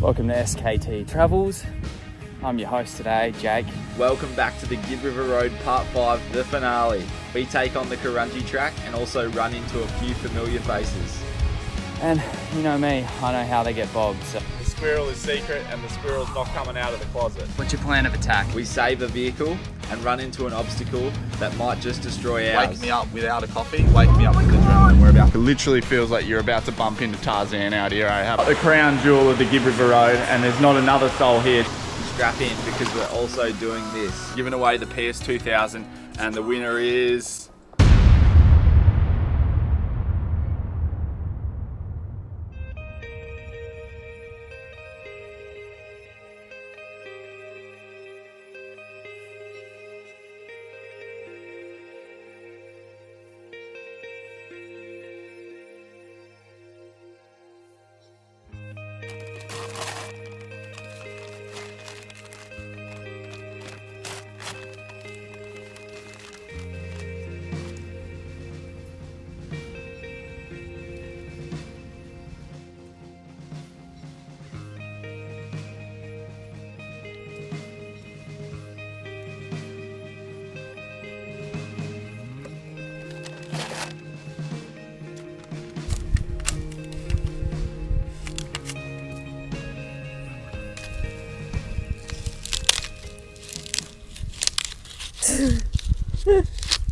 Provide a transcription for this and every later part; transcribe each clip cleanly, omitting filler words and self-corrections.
Welcome to SKT Travels. I'm your host today, Jake. Welcome back to the Gibb River Road Part 5, the finale. We take on the Karunjie track and also run into a few familiar faces. And you know me, I know how they get bogged. So. The squirrel is secret and the squirrel's not coming out of the closet. What's your plan of attack? We save a vehicle and run into an obstacle that might just destroy ours. Wake me up without a coffee, wake me up with adrenaline. We're about. It literally feels like you're about to bump into Tarzan out here, eh? The crown jewel of the Gibb River Road, and there's not another soul here. Strap in because we're also doing this. Giving away the PS2000, and the winner is...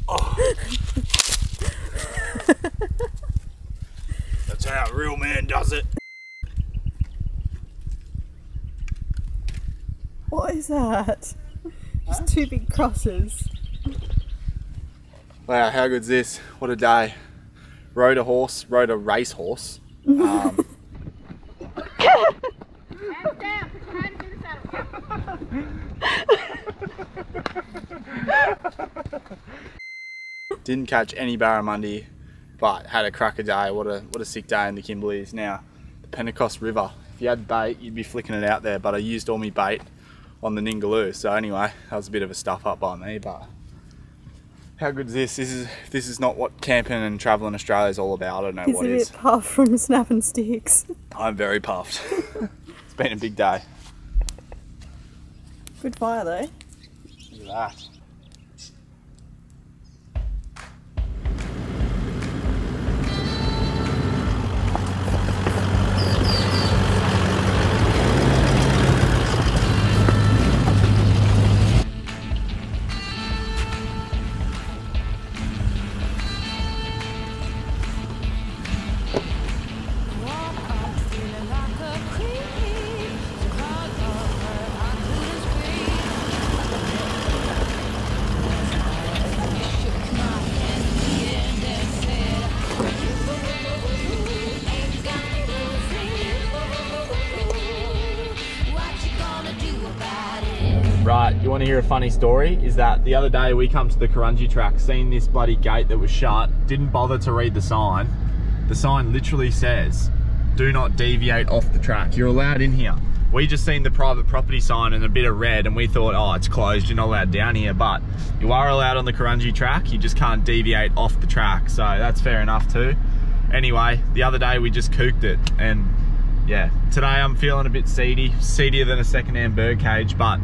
Oh. That's how a real man does it. What is that? Just two big crosses. Wow, how good's this? What a day. Rode a race horse. Hands down, put your hands in the saddle. Didn't catch any barramundi, but had a cracker day. What a sick day in the Kimberleys. Now, the Pentecost River. If you had bait, you'd be flicking it out there, but I used all my bait on the Ningaloo. So anyway, that was a bit of a stuff up by me, but how good is this? This is not what camping and travelling Australia is all about. I don't know what is. He's a bit puffed from snapping sticks. I'm very puffed. It's been a big day. Good fire though. Look at that. Right, you want to hear a funny story? Is that the other day we come to the Karunjie track, seen this bloody gate that was shut, didn't bother to read the sign. The sign literally says, do not deviate off the track. You're allowed in here. We just seen the private property sign and a bit of red and we thought, oh, it's closed, you're not allowed down here. But you are allowed on the Karunjie track, you just can't deviate off the track. So that's fair enough too. Anyway, the other day we just cooked it, and yeah, today I'm feeling a bit seedier than a second-hand bird cage, but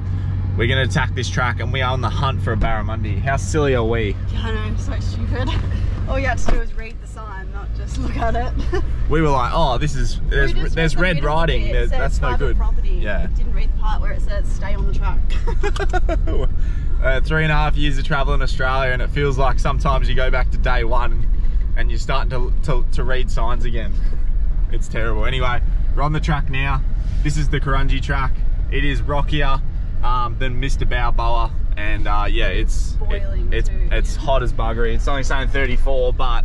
we're going to attack this track and we are on the hunt for a barramundi. How silly are we? Yeah, I know, so stupid. All you had to do was read the sign, not just look at it. We were like, oh, there's red writing, that's no good. Property. Yeah. Didn't read the part where it says stay on the track. 3.5 years of travel in Australia, and it feels like sometimes you go back to day one and you're starting to read signs again. It's terrible. Anyway, we're on the track now. This is the Karunjie track. It is rockier than Mr. Balboa, and yeah, it's hot as buggery. It's only saying 34, but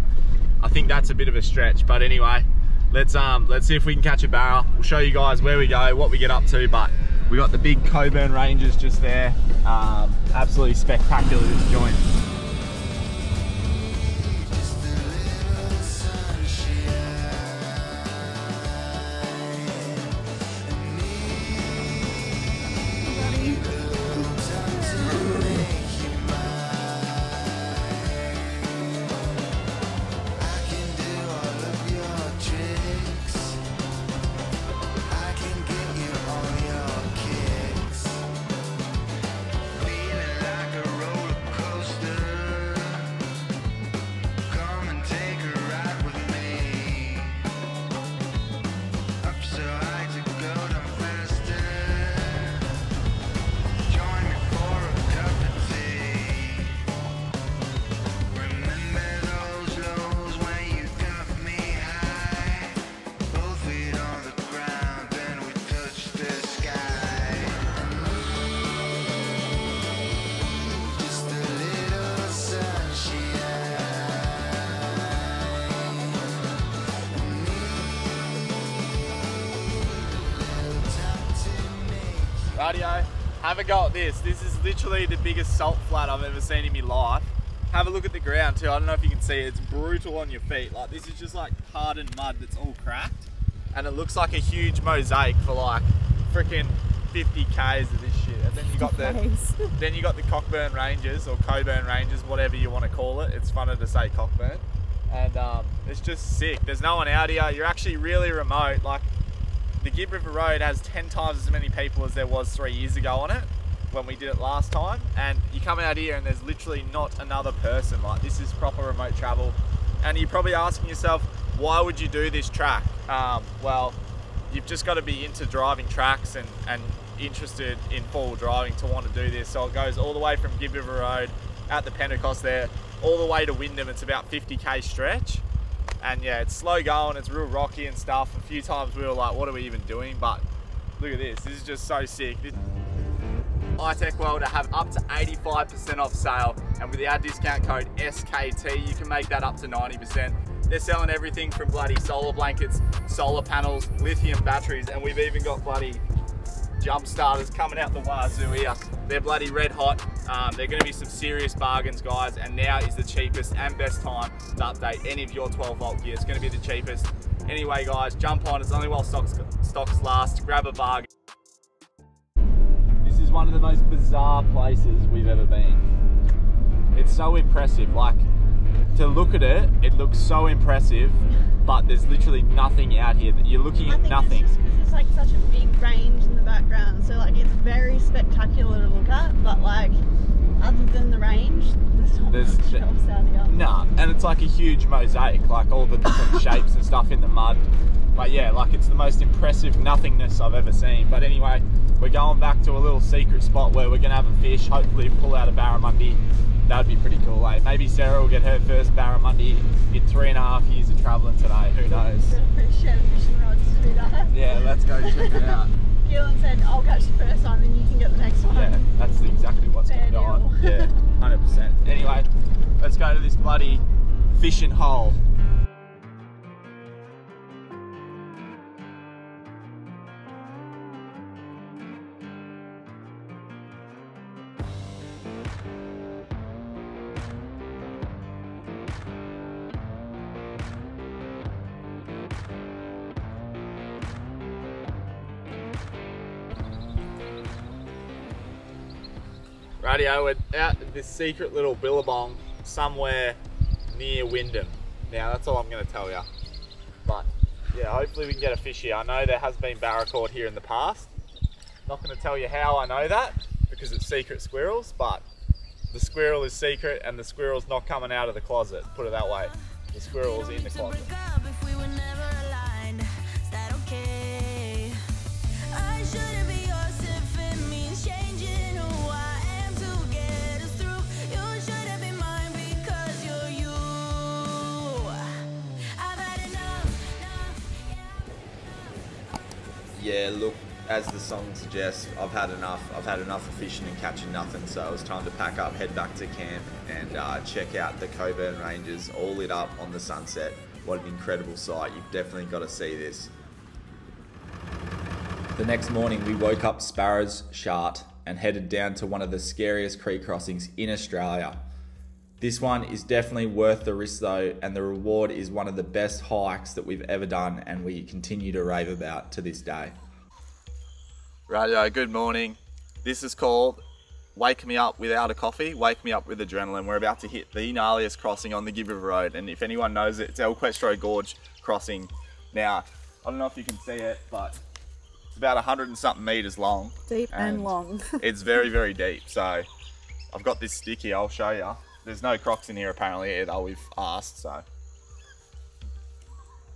I think that's a bit of a stretch. But anyway, let's see if we can catch a barra. We'll show you guys where we go, what we get up to, but we got the big Coburn Ranges just there. Absolutely spectacular, this joint. Radio, have a go at this. This is literally the biggest salt flat I've ever seen in my life. Have a look at the ground too. I don't know if you can see it. It's brutal on your feet. Like, this is just like hardened mud that's all cracked. And it looks like a huge mosaic for like freaking 50 Ks of this shit. And then you got the Cockburn Ranges or Coburn Ranges, whatever you want to call it. It's funner to say Cockburn. And it's just sick. There's no one out here. You're actually really remote. Like, the Gibb River Road has 10 times as many people as there was 3 years ago on it when we did it last time. And you come out here and there's literally not another person. Like, this is proper remote travel. And you're probably asking yourself, why would you do this track? Well, you've just got to be into driving tracks and interested in four-wheel driving to want to do this. So it goes all the way from Gibb River Road at the Pentecost there, all the way to Wyndham. It's about 50K stretch. And yeah, it's slow going, it's real rocky and stuff. A few times we were like, what are we even doing? But look at this, this is just so sick. iTech World have up to 85% off sale, and with our discount code SKT, you can make that up to 90%. They're selling everything from bloody solar blankets, solar panels, lithium batteries, and we've even got bloody jump starters coming out the wazoo here. They're bloody red hot. They're going to be some serious bargains, guys, and now is the cheapest and best time to update any of your 12-volt gear. It's going to be the cheapest. Anyway, guys, jump on. It's only while stocks last. Grab a bargain. This is one of the most bizarre places we've ever been. It's so impressive. Like, to look at it, it looks so impressive, but there's literally nothing out here. You're looking at nothing. It's just 'cause it's like such a big range in the background, so like it's very spectacular to look at, but like other than the range, there's not much else out here. Nah, and it's like a huge mosaic, like all the different shapes and stuff in the mud. But yeah, like it's the most impressive nothingness I've ever seen. But anyway, we're going back to a little secret spot where we're gonna have a fish, hopefully pull out a barramundi. That'd be pretty cool, eh? Maybe Sarah will get her first barramundi in 3.5 years of travelling today, who knows? Share the fishing rods to do that. Yeah, let's go check it out. Keelan said, I'll catch the first one, then you can get the next one. Yeah, that's exactly what's going to go on. Yeah, 100%. Anyway, let's go to this bloody fishing hole. Radio, we're out at this secret little billabong somewhere near Wyndham. Now, that's all I'm going to tell you. But yeah, hopefully we can get a fish here. I know there has been barracuda here in the past. Not going to tell you how I know that, because it's secret squirrels, but the squirrel is secret and the squirrel's not coming out of the closet, put it that way. The squirrel's in the closet. Yeah, look, as the song suggests, I've had enough. I've had enough of fishing and catching nothing, so it was time to pack up, head back to camp and check out the Coburn Ranges, all lit up on the sunset. What an incredible sight. You've definitely got to see this. The next morning we woke up Sparrows Shart and headed down to one of the scariest creek crossings in Australia. This one is definitely worth the risk though, and the reward is one of the best hikes that we've ever done and we continue to rave about to this day. Radio, good morning. This is called Wake Me Up Without a Coffee, Wake Me Up with Adrenaline. We're about to hit the gnarliest crossing on the Gibb River Road, and if anyone knows it, it's Elquestro Gorge crossing. Now, I don't know if you can see it, but it's about 100 and something meters long. Deep and long. It's very, very deep. So I've got this stick here, I'll show you. There's no crocs in here apparently either, we've asked, so.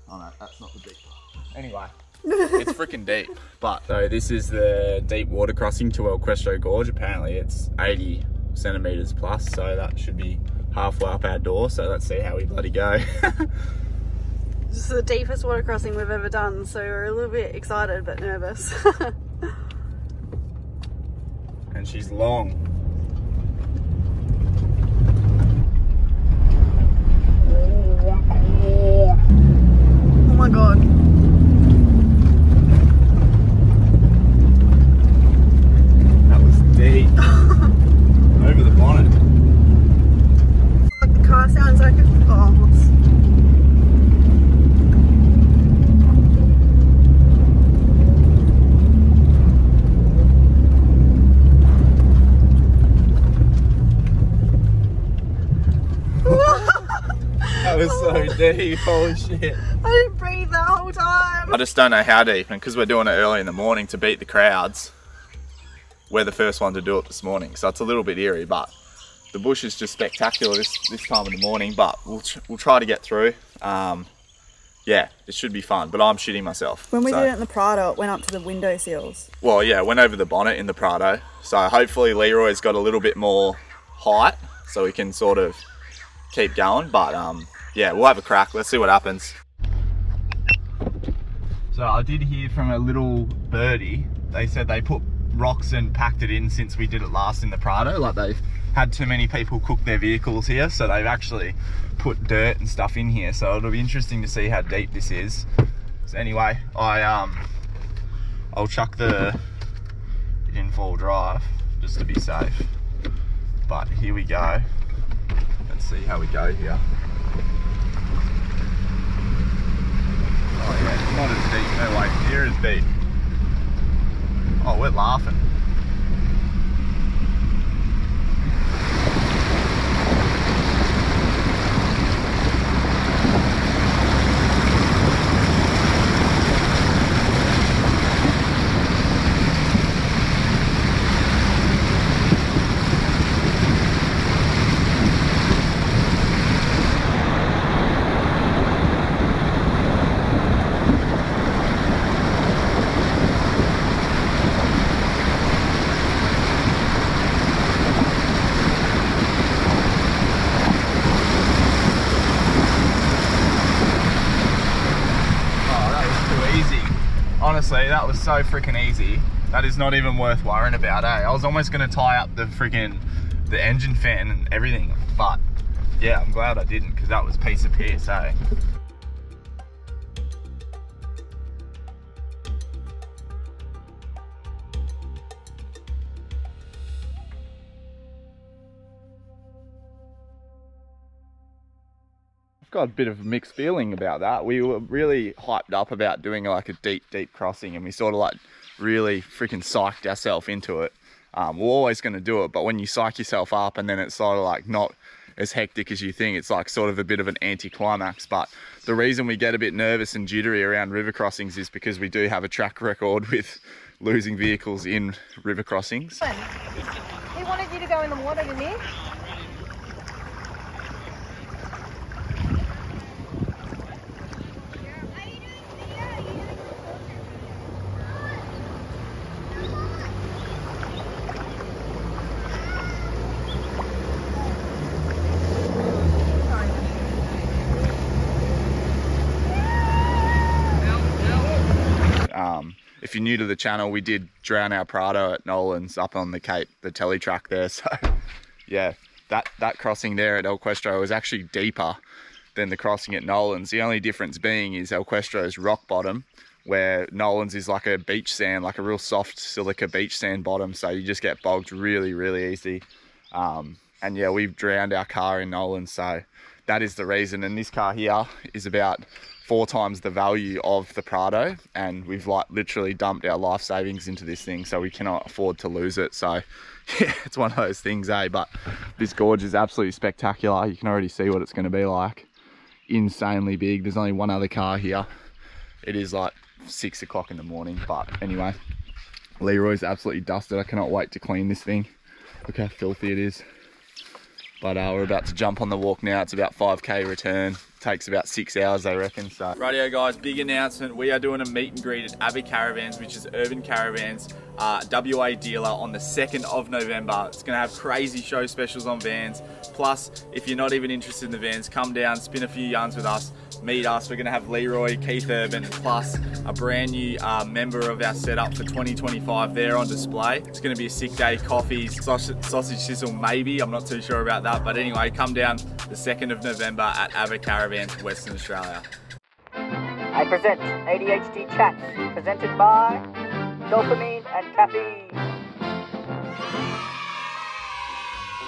Oh no, that's not the deep one. Anyway, it's freaking deep. But so this is the deep water crossing to Elquestro Gorge. Apparently it's 80 centimeters plus, so that should be halfway up our door. So let's see how we bloody go. This is the deepest water crossing we've ever done, so we're a little bit excited but nervous. And she's long. Oh my god. Holy shit. I didn't breathe the whole time. I just don't know how deep, and because we're doing it early in the morning to beat the crowds, we're the first one to do it this morning, so it's a little bit eerie, but the bush is just spectacular this time of the morning, but we'll try to get through. Yeah, it should be fun, but I'm shitting myself. When we did it in the Prado, it went up to the window sills. Well, yeah, went over the bonnet in the Prado, so hopefully Leroy's got a little bit more height, so we can sort of keep going, but yeah, we'll have a crack. Let's see what happens. So I did hear from a little birdie, they said they put rocks and packed it in since we did it last in the Prado. Like, they've had too many people cook their vehicles here, so they've actually put dirt and stuff in here, so it'll be interesting to see how deep this is. So anyway, I'll chuck the in 4-wheel drive just to be safe, but here we go. Let's see how we go here. Oh yeah, not as deep, no way, near as deep. Oh, we're laughing. Honestly, that was so freaking easy. That is not even worth worrying about, eh? I was almost going to tie up the engine fan and everything, but yeah, I'm glad I didn't, because that was a piece of piss, eh? Got a bit of a mixed feeling about that. We were really hyped up about doing like a deep crossing, and we sort of like really freaking psyched ourselves into it. We're always going to do it, but when you psych yourself up and then it's sort of like not as hectic as you think, it's like sort of a bit of an anti-climax. But the reason we get a bit nervous and jittery around river crossings is because we do have a track record with losing vehicles in river crossings. He wanted you to go in the water, didn't he? If you're new to the channel, we did drown our Prado at Nolan's up on the Cape, the telly track there. So yeah, that crossing there at Elquestro was actually deeper than the crossing at Nolan's. The only difference being is Elquestro's rock bottom, where Nolan's is like a beach sand, like a real soft silica beach sand bottom. So you just get bogged really, really easy. And yeah, we've drowned our car in Nolan's, so that is the reason. And this car here is about 4 times the value of the Prado, and we've like literally dumped our life savings into this thing, so we cannot afford to lose it. So yeah, it's one of those things, eh? But this gorge is absolutely spectacular. You can already see what it's going to be like. Insanely big. There's only one other car here. It is like 6 o'clock in the morning, but anyway, Leroy's absolutely dusted. I cannot wait to clean this thing. Look how filthy it is. But we're about to jump on the walk now. It's about 5k return. Takes about 6 hours, I reckon. So rightio guys, big announcement. We are doing a meet and greet at Urban Caravans, which is Urban Caravan's WA dealer, on the 2nd of November. It's gonna have crazy show specials on vans. Plus, if you're not even interested in the vans, come down, spin a few yarns with us, meet us. We're gonna have Leroy, Keith Urban, plus a brand new member of our setup for 2025 there on display. It's gonna be a sick day. Coffees, sausage sizzle maybe, I'm not too sure about that, but anyway, come down the 2nd of November at Urban Caravan, Western Australia. I present ADHD Chats, presented by Dopamine and Caffeine.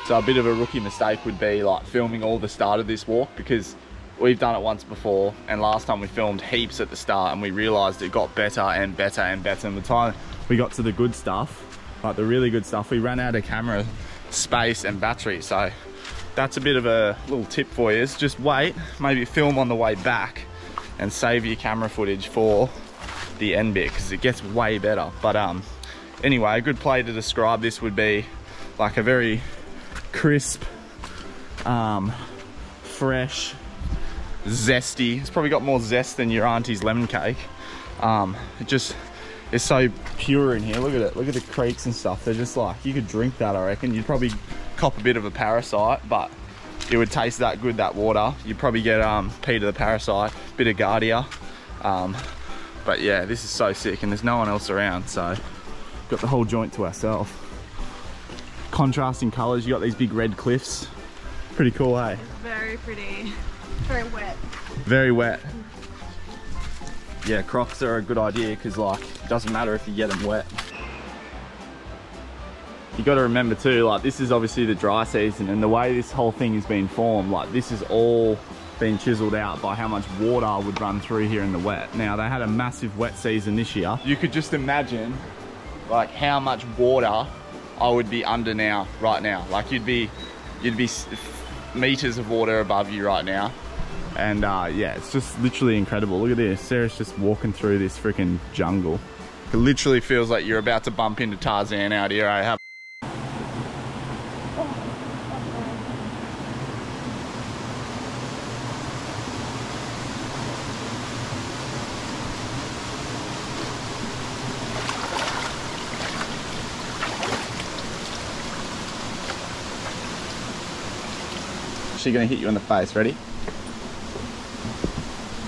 So a bit of a rookie mistake would be like filming all the start of this walk, because we've done it once before, and last time we filmed heaps at the start and we realised it got better and better and better. And by the time we got to the good stuff, like the really good stuff, we ran out of camera space and battery. So that's a bit of a little tip for you, is just wait, maybe film on the way back and save your camera footage for the end bit, because it gets way better. But anyway, a good play to describe this would be like a very crisp, fresh, zesty. It's probably got more zest than your auntie's lemon cake. It just is so pure in here. Look at it, look at the creeks and stuff. They're just like, you could drink that, I reckon. You'd probably cop a bit of a parasite, but it would taste that good, that water. You'd probably get Peter the parasite, bit of Guardia. But yeah, this is so sick, and there's no one else around, so got the whole joint to ourselves. Contrasting colours, you got these big red cliffs. Pretty cool, hey? Very pretty. Very wet. Very wet. Yeah, Crocs are a good idea, because like, it doesn't matter if you get them wet. You got to remember too, like, this is obviously the dry season, and the way this whole thing has been formed, like, this is all been chiseled out by how much water would run through here in the wet. Now, they had a massive wet season this year. You could just imagine like how much water I would be under now, right now. Like, you'd be meters of water above you right now. And yeah, it's just literally incredible. Look at this, Sarah's just walking through this freaking jungle. It literally feels like you're about to bump into Tarzan out here. I have. She's gonna hit you in the face. Ready?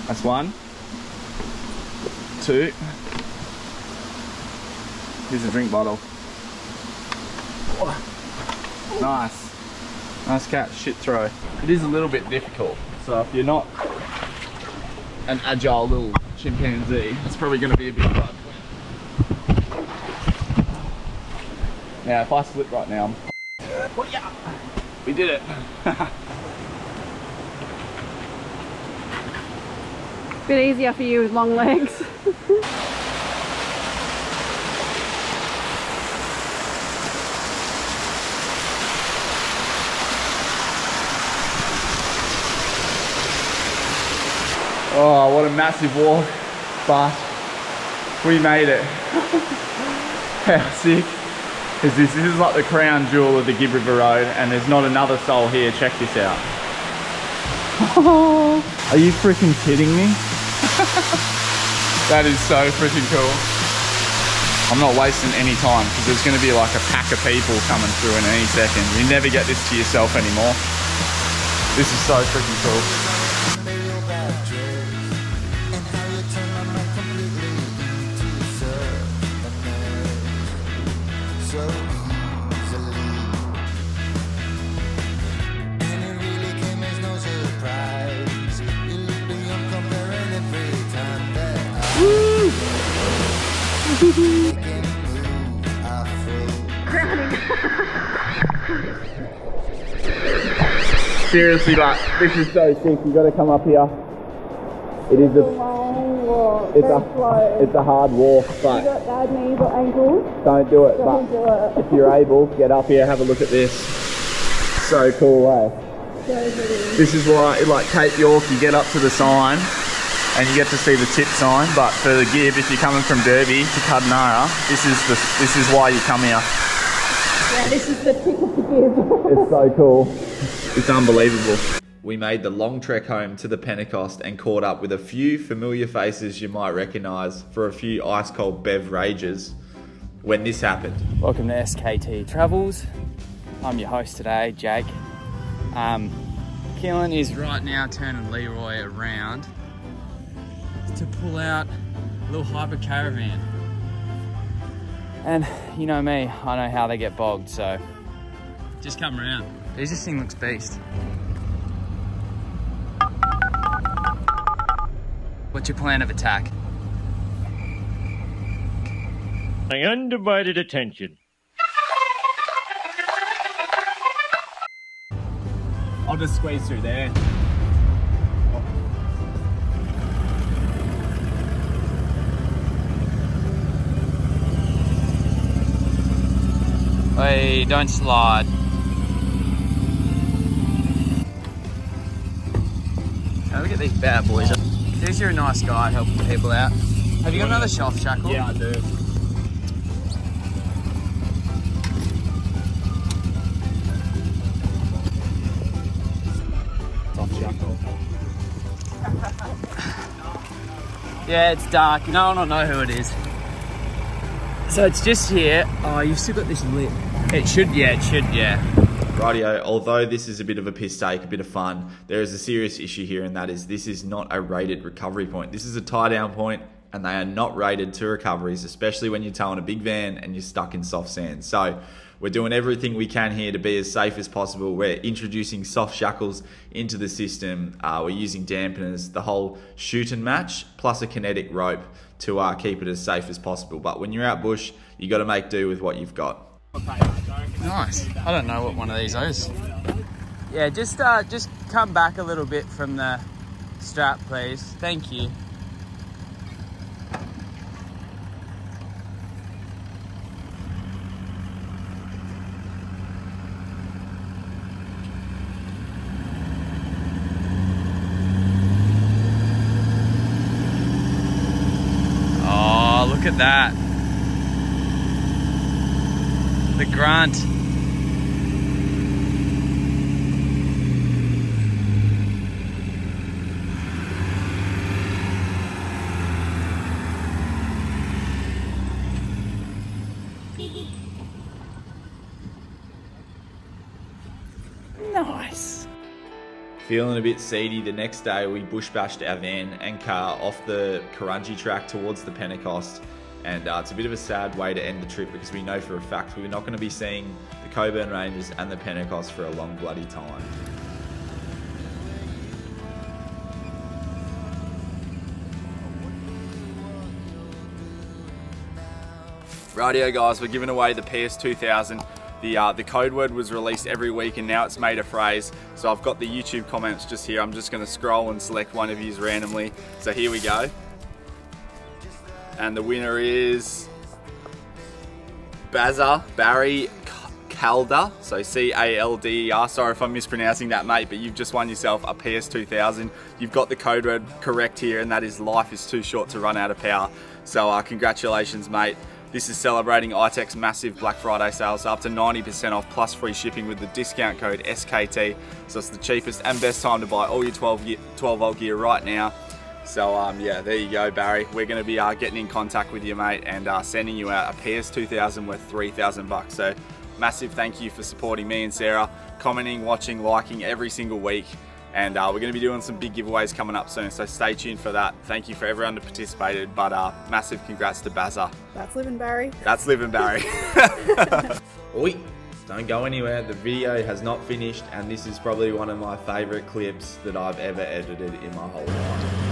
That's 1, 2. Here's a drink bottle. Nice. Nice catch, shit throw. It is a little bit difficult, so if you're not an agile little chimpanzee, it's probably gonna be a bit hard. Now, if I slip right now, we did it. Bit easier for you with long legs. Oh, what a massive walk, but we made it. How sick is this? This is like the crown jewel of the Gibb River Road, and there's not another soul here. Check this out. Are you freaking kidding me? That is so freaking cool. I'm not wasting any time, because there's going to be like a pack of people coming through in any second. You never get this to yourself anymore. This is so freaking cool. Seriously, like, this is so sick. You got to come up here. It is a long walk. It's a hard walk, but you got bad knees or ankles? Don't do it. Don't do it. If you're able, get up here, have a look at this. So cool, eh? So pretty. This is why, like Cape York, you get up to the sign and you get to see the tip sign. But for the Gibb, if you're coming from Derby to Cudnara, this is why you come here. Yeah, this is the tip of the Gibb. It's so cool. It's unbelievable. We made the long trek home to the Pentecost and caught up with a few familiar faces you might recognise for a few ice cold beverages when this happened. Welcome to SKT Travels. I'm your host today, Jake. Keelan is right now turning Leroy around to pull out a little hyper caravan. And you know me, I know how they get bogged, so just come around. This thing looks beast. What's your plan of attack? My undivided attention. I'll just squeeze through there. Hey, don't slide. Look at these bad boys. These are a nice guy helping people out. Have you got another soft shackle? Yeah, I do. Soft shackle. Yeah, it's dark. No one will know who it is. So it's just here. Oh, you've still got this lit. It should, yeah. Rightio, although this is a bit of a piss take, a bit of fun, there is a serious issue here, and that is this is not a rated recovery point. This is a tie down point, and they are not rated to recoveries, especially when you're towing a big van and you're stuck in soft sand. So we're doing everything we can here to be as safe as possible. We're introducing soft shackles into the system. We're using dampeners, the whole shoot and match, plus a kinetic rope to keep it as safe as possible. But when you're out bush, you got to make do with what you've got. Nice. I don't know what one of these is. Yeah, just come back a little bit from the strap, please. Thank you. Oh, look at that. The grunt. Nice. Feeling a bit seedy, the next day we bush bashed our van and car off the Karunjie track towards the Pentecost, and it's a bit of a sad way to end the trip because we know for a fact we're not going to be seeing the Coburn Ranges and the Pentecost for a long bloody time. Rightio guys, we're giving away the PS2000. The code word was released every week and now it's made a phrase. So I've got the YouTube comments just here. I'm just going to scroll and select one of these randomly. So here we go. And the winner is Barry Calder. So C-A-L-D-E-R. Sorry if I'm mispronouncing that, mate, but you've just won yourself a PS2000. You've got the code word correct here, and that is life is too short to run out of power. So congratulations, mate. This is celebrating iTech's massive Black Friday sales, up to 90% off plus free shipping with the discount code SKT. So it's the cheapest and best time to buy all your 12 volt gear right now. So yeah, there you go, Barry. We're going to be getting in contact with you, mate, and sending you out a PS2000 worth $3,000. So massive thank you for supporting me and Sarah, commenting, watching, liking every single week. And we're going to be doing some big giveaways coming up soon, so stay tuned for that. Thank you for everyone that participated, but massive congrats to Bazza. That's living, Barry. That's living, Barry. Oi, don't go anywhere. The video has not finished, and this is probably one of my favourite clips that I've ever edited in my whole life.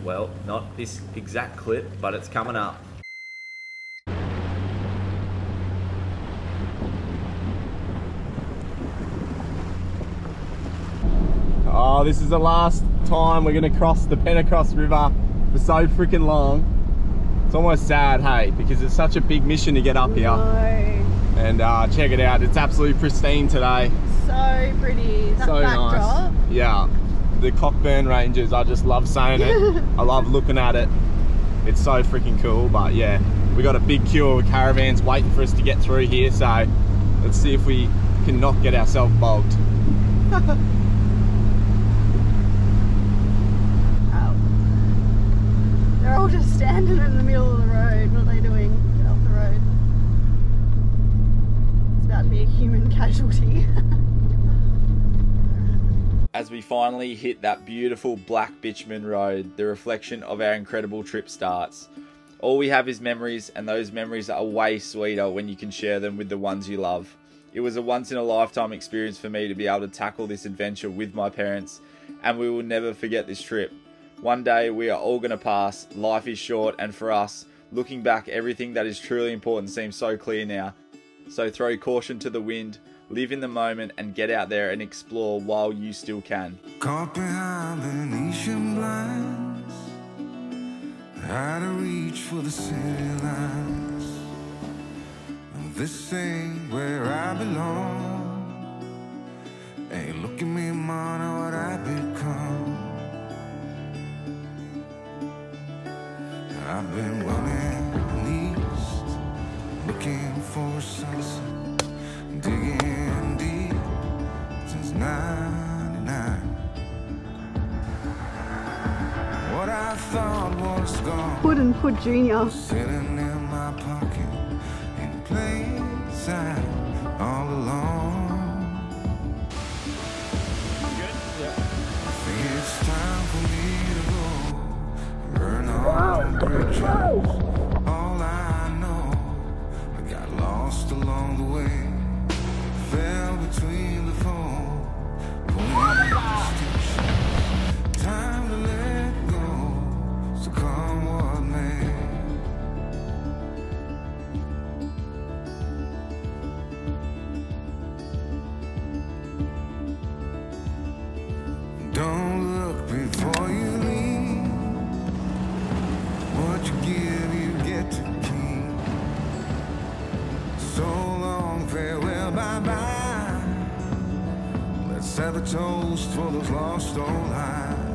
Well, not this exact clip, but it's coming up. Oh, this is the last time we're gonna cross the Pentecost River for so freaking long. It's almost sad, hey, because it's such a big mission to get up here. And check it out, it's absolutely pristine today. So pretty. That so backdrop. nice. Yeah. The Cockburn Ranges, I just love saying it. I love looking at it. It's so freaking cool. But yeah, we got a big queue of caravans waiting for us to get through here, so let's see if we can not get ourselves bogged. They're all just standing in the middle of the road. What are they doing? Get off the road. It's about to be a human casualty. As we finally hit that beautiful black bitumen road, the reflection of our incredible trip starts. All we have is memories, and those memories are way sweeter when you can share them with the ones you love. It was a once-in-a-lifetime experience for me to be able to tackle this adventure with my parents, and we will never forget this trip. One day we are all going to pass, life is short, and for us, looking back, everything that is truly important seems so clear now. So throw caution to the wind, live in the moment, and get out there and explore while you still can. Caught behind Venetian blinds, Out of reach for the city lights. This ain't where I belong. Hey, look at me, man, what I've become. I've been running east, looking for a sunset, digging deep since '99. What I thought was gone, Put and Put Junior. sitting in my pocket in plain sight all along. I think it's time for me to go burn all the bridges. All I know, I got lost along the way, fell between the phone, time to let go, so come what may. Don't look before you leave. What you give, you get to keep. So long, farewell, bye-bye. Let's have a toast for those lost old lives.